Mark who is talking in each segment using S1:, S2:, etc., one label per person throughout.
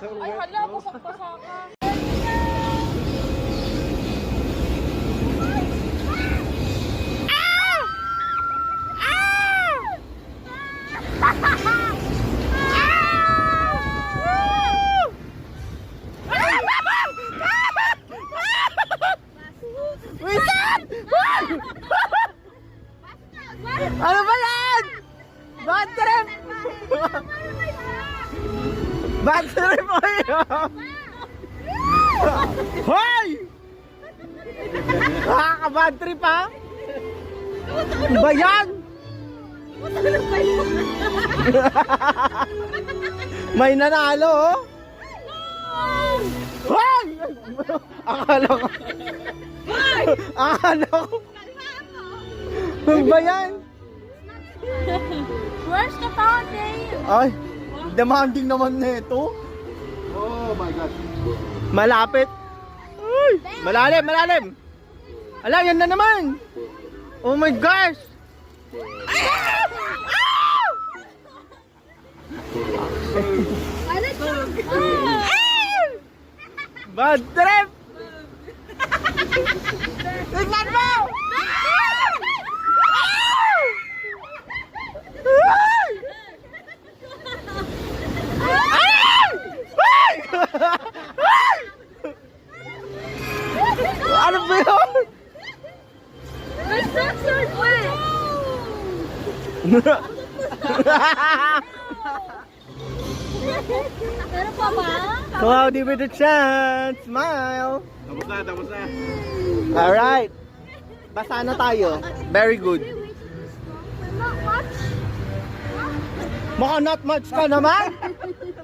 S1: Ay, hala, pasak-pasa ka.
S2: Ano ba yan? Bad trip! Bad trip mo yun! Hoy! Nakaka-bad trip ha? Ano ba yan? May nanalo oh! Hoy! Akala ko. Akala ko. Ano ba yan?
S1: Where's the fountain?
S2: Ay, demanding naman na ito.
S3: Oh my God.
S2: Malapit. Ay, malalim, malalim. Ala, yan na naman. Oh my gosh. Bad trip. Tignan mo. Ano ba yun?
S1: My socks are wet! Pero pa ba?
S2: Cloudy with a chance. Smile.
S3: Tapos na, tapos na.
S2: Alright. Basa na tayo. Very good.
S1: Not much.
S2: Mukhang not much ka naman.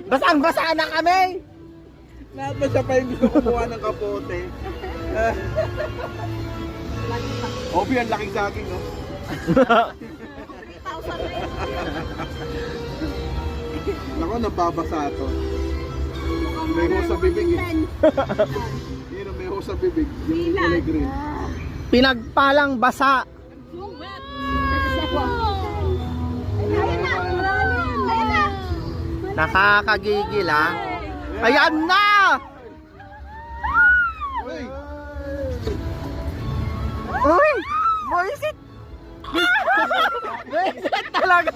S2: Basang-basa na kami.
S3: Lahat ba siya pa yung gusto kumuha ng kapote? Obi, ang laking saging, no?
S1: 3,000
S3: Naku, nababasa ito. May hose sa bibig eh. Yun ang may hose sa bibig. Yung kulay green.
S2: Pinagpalang basa. Nakakagigil ha. Ayan na!
S3: Uy!
S2: Uy! Boysit! Boysit talaga!